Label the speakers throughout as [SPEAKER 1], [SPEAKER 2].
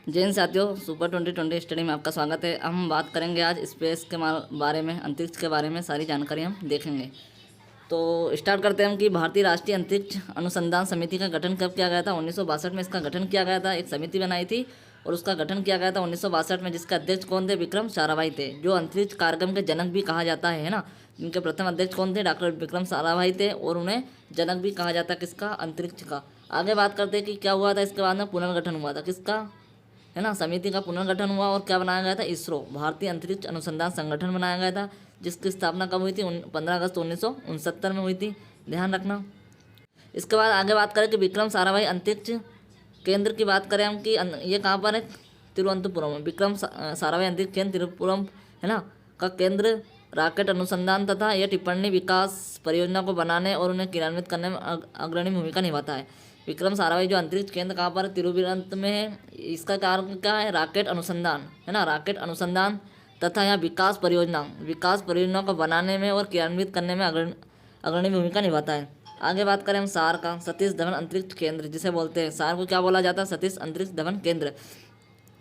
[SPEAKER 1] जय हिंद साथियों, super 2020 study में आपका स्वागत है। हम बात करेंगे आज स्पेस के बारे में, अंतरिक्ष के बारे में सारी जानकारी हम देखेंगे। तो स्टार्ट करते हैं हम कि भारतीय राष्ट्रीय अंतरिक्ष अनुसंधान समिति का गठन कब किया गया था। 1962 में इसका गठन किया गया था। एक समिति बनाई थी और उसका गठन किया गया था 1962 में, जिसके अध्यक्ष कौन थे? विक्रम साराभाई थे, जो अंतरिक्ष कार्यक्रम के जनक भी कहा जाता है ना। इनके प्रथम अध्यक्ष कौन थे? डॉक्टर विक्रम साराभाई थे, और उन्हें जनक भी कहा जाता है किसका? अंतरिक्ष का। आगे बात करते हैं कि क्या हुआ था इसके बाद में। पुनर्गठन हुआ था किसका? है ना, समिति का पुनर्गठन हुआ और क्या बनाया गया था? इसरो, भारतीय अंतरिक्ष अनुसंधान संगठन बनाया गया था, जिसकी स्थापना कब हुई थी? 15 अगस्त 1969 में हुई थी, ध्यान रखना। इसके बाद आगे बात करें कि विक्रम साराभाई अंतरिक्ष केंद्र की बात करें हम कि ये कहाँ पर है? तिरुवनंतपुरम में। विक्रम साराभाई अंतरिक्ष केंद्र तिरुवनंतपुरम है ना का केंद्र रॉकेट अनुसंधान तथा यह टिप्पणी विकास परियोजना को बनाने और उन्हें क्रियान्वित करने में अग्रणी भूमिका निभाता है। विक्रम साराभाई जो अंतरिक्ष केंद्र कहाँ पर? तिरुवनंतपुरम में है। इसका कार्य क्या है? रॉकेट अनुसंधान, है ना, रॉकेट अनुसंधान तथा यहाँ विकास परियोजना को बनाने में और क्रियान्वित करने में अग्रणी भूमिका निभाता है। आगे बात करें हम सार का, सतीश धवन अंतरिक्ष केंद्र जिसे बोलते हैं। सार को क्या बोला जाता है? सतीश अंतरिक्ष धवन केंद्र।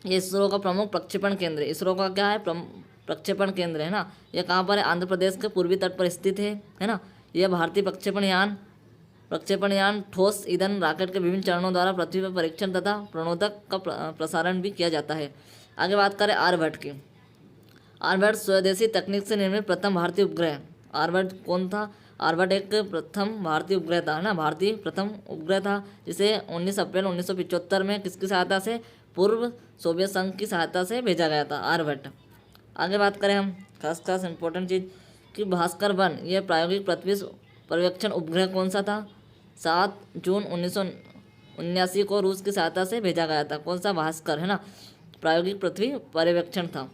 [SPEAKER 1] ये इसरो का प्रमुख प्रक्षेपण केंद्र, इसरो का क्या है? प्रक्षेपण केंद्र, है ना। यह कहाँ पर है? आंध्र प्रदेश के पूर्वी तट पर स्थित है ना। यह भारतीय प्रक्षेपण यान ठोस ईंधन रॉकेट के विभिन्न चरणों द्वारा पृथ्वी पर परीक्षण तथा प्रणोदक का प्रसारण भी किया जाता है। आगे बात करें आर्यभट्ट की। आर्यभट्ट स्वदेशी तकनीक से निर्मित प्रथम भारतीय उपग्रह। आर्यभट्ट कौन था? आर्यभट्ट एक प्रथम भारतीय उपग्रह था, है ना, भारतीय प्रथम उपग्रह था, जिसे 19 अप्रैल 1975 में किसकी सहायता से? पूर्व सोवियत संघ की सहायता से भेजा गया था आर्यभट्ट। आगे बात करें हम खास इंपॉर्टेंट चीज़ कि भास्कर 1 यह प्रायोगिक पृथ्वी पर्यवेक्षण उपग्रह कौन सा था? 7 जून 1979 को रूस की सहायता से भेजा गया था। कौन सा? भास्कर, है ना, प्रायोगिक पृथ्वी पर्यवेक्षण था।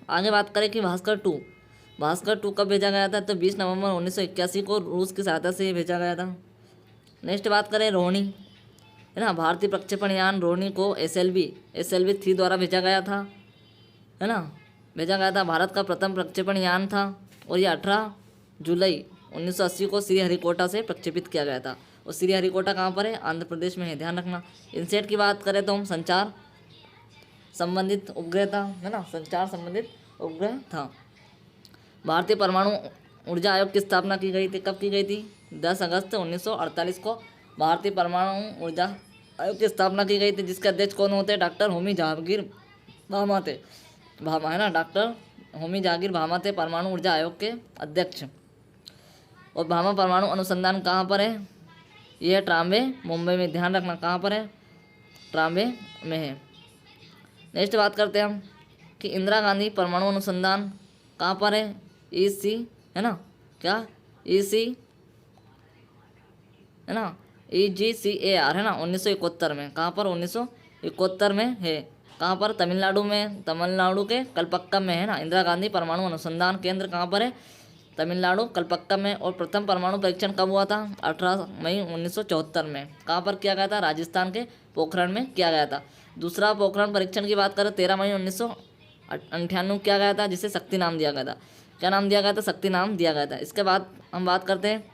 [SPEAKER 1] आगे बात करें कि भास्कर 2 कब भेजा गया था? तो 20 नवंबर 1981 को रूस की सहायता से भेजा गया था। नेक्स्ट बात करें रोहिणी, है ना, भारतीय प्रक्षेपण यान रोहिणी को SLV 3 द्वारा भेजा गया था, है ना, भेजा गया था। भारत का प्रथम प्रक्षेपण यान था और ये 18 जुलाई 1980 को श्रीहरिकोटा से प्रक्षेपित किया गया था। और श्रीहरिकोटा कहाँ पर है? आंध्र प्रदेश में है, ध्यान रखना। इनसेट की बात करें तो हम संचार संबंधित उपग्रह था, है ना, संचार संबंधित उपग्रह था। भारतीय परमाणु ऊर्जा आयोग की स्थापना की गई थी, कब की गई थी? 10 अगस्त 1948 को भारतीय परमाणु ऊर्जा आयोग की स्थापना की गई थी, जिसके अध्यक्ष कौन होते हैं? डॉक्टर होमी जहांगीर भाभा थे, है ना, डॉक्टर होमी जहांगीर भाभा थे परमाणु ऊर्जा आयोग के अध्यक्ष। और भाभा परमाणु अनुसंधान कहाँ पर है? यह है ट्राम्बे, मुंबई में, ध्यान रखना। कहाँ पर है? ट्राम्बे में है। नेक्स्ट बात करते हैं हम कि इंदिरा गांधी परमाणु अनुसंधान कहाँ पर है? EC, है ना, क्या EC, है ना, EGCAR, है ना, 1971 में। कहाँ पर? 1971 में है। कहाँ पर? तमिलनाडु में, तमिलनाडु के कलपक्कम में, है ना। इंदिरा गांधी परमाणु अनुसंधान केंद्र कहाँ पर है? तमिलनाडु कलपक्कम में। और प्रथम परमाणु परीक्षण कब हुआ था? 18 मई 1974 में। कहाँ पर किया गया था? राजस्थान के पोखरण में किया गया था। दूसरा पोखरण परीक्षण की बात करें 13 मई 1998 किया गया था, जिसे शक्ति नाम दिया गया था। क्या नाम दिया गया था? शक्ति नाम दिया गया था। इसके बाद हम बात करते हैं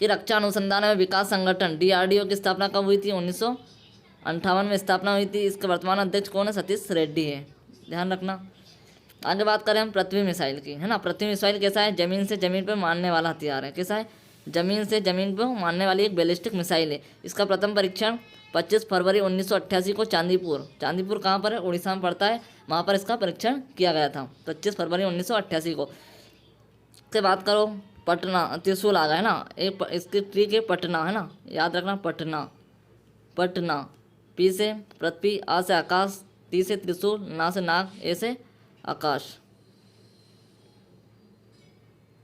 [SPEAKER 1] कि रक्षा अनुसंधान एवं विकास संगठन DRDO की स्थापना कब हुई थी? 1958 में स्थापना हुई थी। इसके वर्तमान अध्यक्ष कौन है? सतीश रेड्डी है, ध्यान रखना। आगे बात करें हम पृथ्वी मिसाइल की, है ना। पृथ्वी मिसाइल कैसा है? जमीन से जमीन पर मारने वाला हथियार है। कैसा है? जमीन से जमीन पर मारने वाली एक बैलिस्टिक मिसाइल है। इसका प्रथम परीक्षण 25 फरवरी 1988 को चांदीपुर कहाँ पर है? उड़ीसा में पड़ता है, वहाँ पर इसका परीक्षण किया गया था 25 फरवरी 1988 को। इसके बात करो पटना, त्रिशूल आ गया, है ना, एक इसकी ट्रिक है पटना, है ना, याद रखना, पटना। P से पृथ्वी, A से आकाश, T से त्रिशूल, ना से नाग, A से आकाश,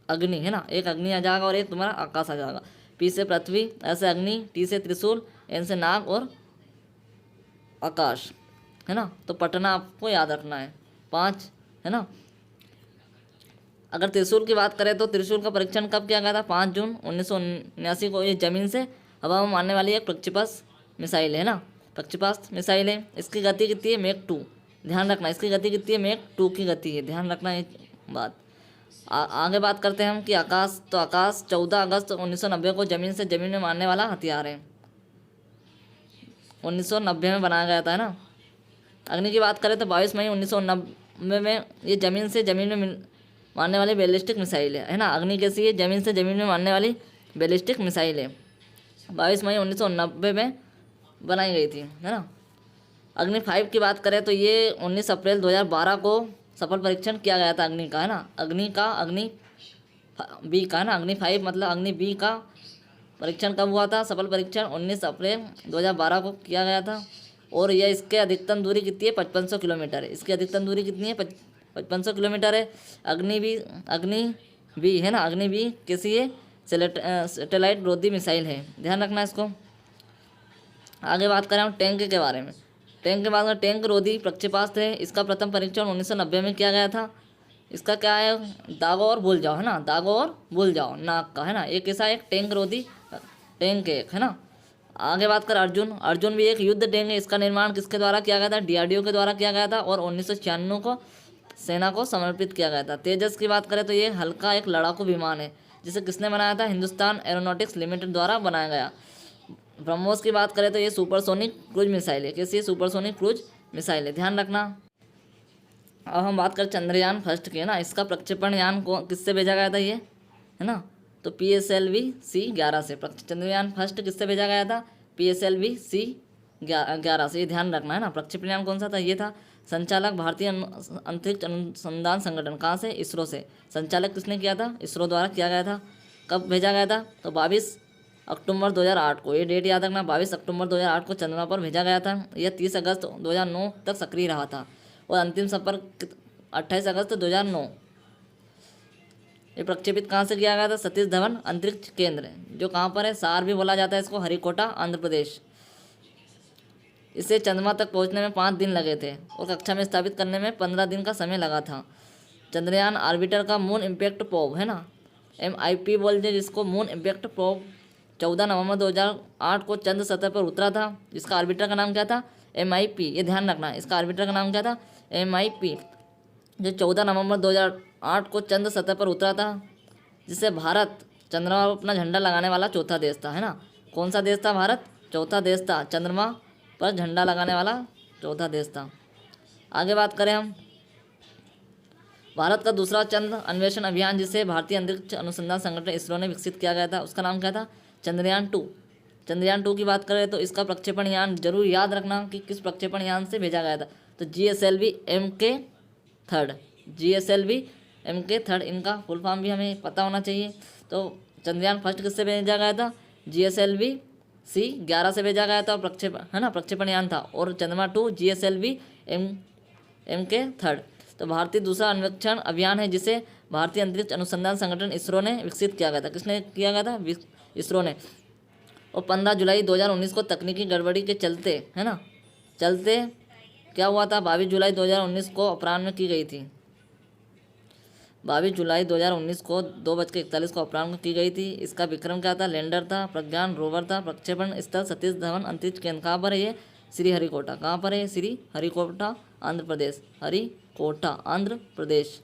[SPEAKER 1] अग्नि, है ना, एक अग्नि आ जाएगा और एक तुम्हारा आकाश आ जाएगा। P से पृथ्वी, S से अग्नि, T से त्रिशूल, N से नाग और आकाश, है ना। तो पटना आपको याद रखना है। 5, है ना। अगर त्रिशूल की बात करें तो त्रिशूल का परीक्षण कब किया गया था? 5 जून 1979 को। ये जमीन से हवा में मारने वाली एक प्रक्षेपास्त्र मिसाइल है ना, प्रक्षेपास्त्र मिसाइल है। इसकी गति कितनी है? मैक 2, ध्यान रखना। इसकी गति कितनी है? मैक 2 की गति है, ध्यान रखना ये बात। आगे बात करते हैं हम कि आकाश, तो आकाश 14 अगस्त 1990 को जमीन से जमीन में मारने वाला हथियार है। 1990 में बनाया गया था, है ना। अग्नि की बात करें तो 22 मई 1989 में ये ज़मीन से ज़मीन में मारने वाली बैलिस्टिक मिसाइल है ना। अग्नि कैसी है? ज़मीन से ज़मीन में मारने वाली बैलिस्टिक मिसाइल है। 22 मई 1990 में बनाई गई थी, है ना। अग्नि 5 की बात करें तो ये 19 अप्रैल 2012 को सफल परीक्षण किया गया था अग्नि का, है ना। अग्नि बी का, है ना। अग्नि 5 मतलब अग्नि बी का परीक्षण कब हुआ था? सफल परीक्षण 19 अप्रैल 2012 को किया गया था। और यह इसके अधिकतम दूरी कितनी है? 5500 किलोमीटर है। इसकी अधिकतम दूरी कितनी है? 5500 किलोमीटर है। अग्नि बी है ना। अग्नि बी कैसी है? सैटेलाइट विरोधी मिसाइल है, ध्यान रखना इसको। आगे बात करें हम टैंक के बारे में। टैंक के बाद में टैंक रोधी प्रक्षेपास्त्र है। इसका प्रथम परीक्षण 1990 में किया गया था। इसका क्या है? दागो और भूल जाओ, है ना। दागो और भूल जाओ नाक का, है ना। एक ऐसा एक टैंक रोधी टैंक है ना। आगे बात कर अर्जुन भी एक युद्ध टैंक है। इसका निर्माण किसके द्वारा किया गया था? DRDO के द्वारा किया गया था और 1996 को सेना को समर्पित किया गया था। तेजस की बात करें तो ये हल्का एक लड़ाकू विमान है जिसे किसने बनाया था? हिंदुस्तान एरोनॉटिक्स लिमिटेड द्वारा बनाया गया। ब्रह्मोस की बात करें तो ये सुपरसोनिक क्रूज मिसाइल है। कैसी है? सुपरसोनिक क्रूज मिसाइल है, ध्यान रखना। अब हम बात करें चंद्रयान फर्स्ट की, है ना। इसका प्रक्षेपण यान को किससे भेजा गया था? ये, है ना। तो PSLV-C11 से चंद्रयान फर्स्ट किससे भेजा गया था? PSLV-C11 से, ये ध्यान रखना, है ना। प्रक्षेपण यान कौन सा था? ये था। संचालक भारतीय अंतरिक्ष अनुसंधान संगठन, कहाँ से? इसरो से। संचालक किसने किया था? इसरो द्वारा किया गया था। कब भेजा गया था? तो 22 अक्टूबर 2008 को, ये डेट याद रखना, 22 अक्टूबर 2008 को चंद्रमा पर भेजा गया था। यह 30 अगस्त 2009 तक सक्रिय रहा था और अंतिम सफर 28 अगस्त 2009। ये प्रक्षेपित कहाँ से किया गया था? सतीश धवन अंतरिक्ष केंद्र, जो कहाँ पर है? सार भी बोला जाता है इसको, हरिकोटा आंध्र प्रदेश। इसे चंद्रमा तक पहुँचने में 5 दिन लगे थे और कक्षा में स्थापित करने में 15 दिन का समय लगा था। चंद्रयान ऑर्बिटर का मून इम्पैक्ट प्रोब, है ना, MIP बोलते हैं जिसको, मून इम्पैक्ट प्रोब 14 नवंबर 2008 को चंद्र सतह पर उतरा था। इसका ऑर्बिटर का नाम क्या था? MIP, ये ध्यान रखना। इसका ऑर्बिटर का नाम क्या था? MIP, जो 14 नवंबर 2008 को चंद्र सतह पर उतरा था, जिससे भारत चंद्रमा पर अपना झंडा लगाने वाला चौथा देश था, है ना। कौन सा देश था? भारत चौथा देश था, चंद्रमा पर झंडा लगाने वाला चौथा देश था। आगे बात करें हम भारत का दूसरा चंद्र अन्वेषण अभियान, जिसे भारतीय अंतरिक्ष अनुसंधान संगठन इसरो ने विकसित किया गया था, उसका नाम क्या था? चंद्रयान 2। चंद्रयान 2 की बात करें तो इसका प्रक्षेपण यान जरूर याद रखना कि किस प्रक्षेपण यान से भेजा गया था। तो GSLV-MK3, इनका फुल फॉर्म भी हमें पता होना चाहिए। तो चंद्रयान फर्स्ट किससे भेजा गया था? GSLV-C11 से भेजा गया था और प्रक्षेपण, है ना, प्रक्षेपण यान था। और चंद्रमा 2 GSLV-MK3। तो भारतीय दूसरा अन्वेषण अभियान है जिसे भारतीय अंतरिक्ष अनुसंधान संगठन इसरो ने विकसित किया गया था। किसने किया गया था? इसरो ने। और 15 जुलाई 2019 को तकनीकी गड़बड़ी के चलते, है ना, क्या हुआ था? 22 जुलाई 2019 को अपराह्न में की गई थी। 22 जुलाई 2019 को 2:41 को अपराह्न में की गई थी। इसका विक्रम क्या था? लैंडर था, प्रज्ञान रोवर था। प्रक्षेपण स्थल सतीश धवन अंतरिक्ष केंद्र कहाँ पर है? ये श्रीहरिकोटा। कहाँ पर है? श्रीहरिकोटा आंध्र प्रदेश। हरिकोटा आंध्र प्रदेश।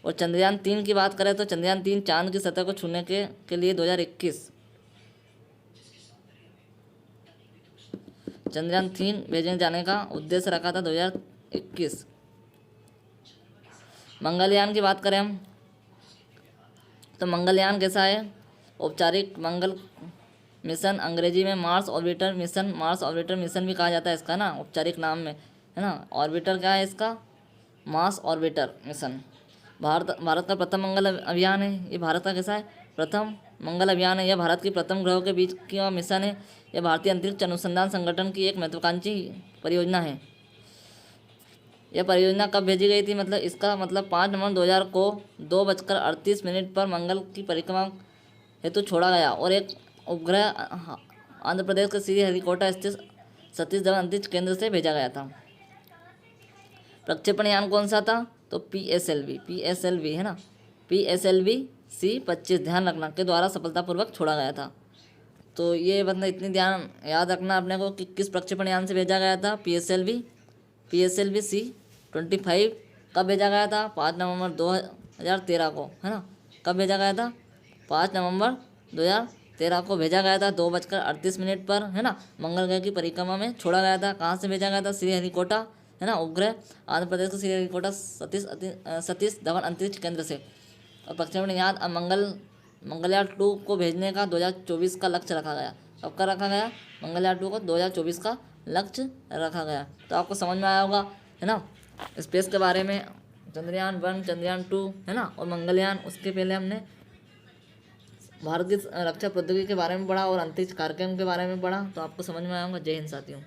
[SPEAKER 1] और चंद्रयान 3 की बात करें तो चंद्रयान 3 चांद की सतह को छूने के लिए 2021 चंद्रयान 3 भेजने जाने का उद्देश्य रखा था 2021। मंगलयान की बात करें हम तो मंगलयान कैसा है? औपचारिक मंगल मिशन, अंग्रेजी में Mars orbiter mission, Mars orbiter mission भी कहा जाता है इसका ना, औपचारिक नाम में, है ना। ऑर्बिटर क्या है इसका? Mars orbiter mission. भारत का प्रथम मंगल अभियान है। ये भारत का कैसा है? प्रथम मंगल अभियान है। यह भारत की प्रथम ग्रहों के बीच का मिशन है। यह भारतीय अंतरिक्ष अनुसंधान संगठन की एक महत्वाकांक्षी परियोजना है। यह परियोजना कब भेजी गई थी? मतलब इसका मतलब 5 नवंबर 2000 को 2:38 पर मंगल की परिक्रमा हेतु छोड़ा गया और एक उपग्रह आंध्र प्रदेश के श्रीहरिकोटा स्थित सतीश धवन अंतरिक्ष केंद्र से भेजा गया था। प्रक्षेपण यान कौन सा था? तो PSLV, है ना, PSLV-C25, ध्यान रखना, के द्वारा सफलतापूर्वक छोड़ा गया था। तो ये मतलब इतनी ध्यान याद रखना अपने को कि किस प्रक्षेपण यान से भेजा गया था। PSLV-C25 कब भेजा गया था? 5 नवंबर 2013 को, है ना। कब भेजा गया था? 5 नवंबर 13 को भेजा गया था 2:38 पर, है ना, मंगल ग्रह की परिक्रमा में छोड़ा गया था। कहाँ से भेजा गया था? श्रीहरिकोटा, है ना, उपग्रह आंध्र प्रदेश को श्रीहरिकोटा सतीश धवन अंतरिक्ष केंद्र से। और प्रक्षेपण यान अब मंगलयान 2 को भेजने का 2024 का लक्ष्य रखा गया। कब का रखा गया? मंगलयान 2 को 2024 का लक्ष्य रखा गया। तो आपको समझ में आया होगा, है ना, स्पेस के बारे में। चंद्रयान 1, चंद्रयान 2, है ना, और मंगलयान। उसके पहले हमने भारत की रक्षा प्रौद्योगिकी के बारे में पढ़ा और अंतरिक्ष कार्यक्रम के बारे में पढ़ा। तो आपको समझ में आया होगा। जय हिंद साथियों।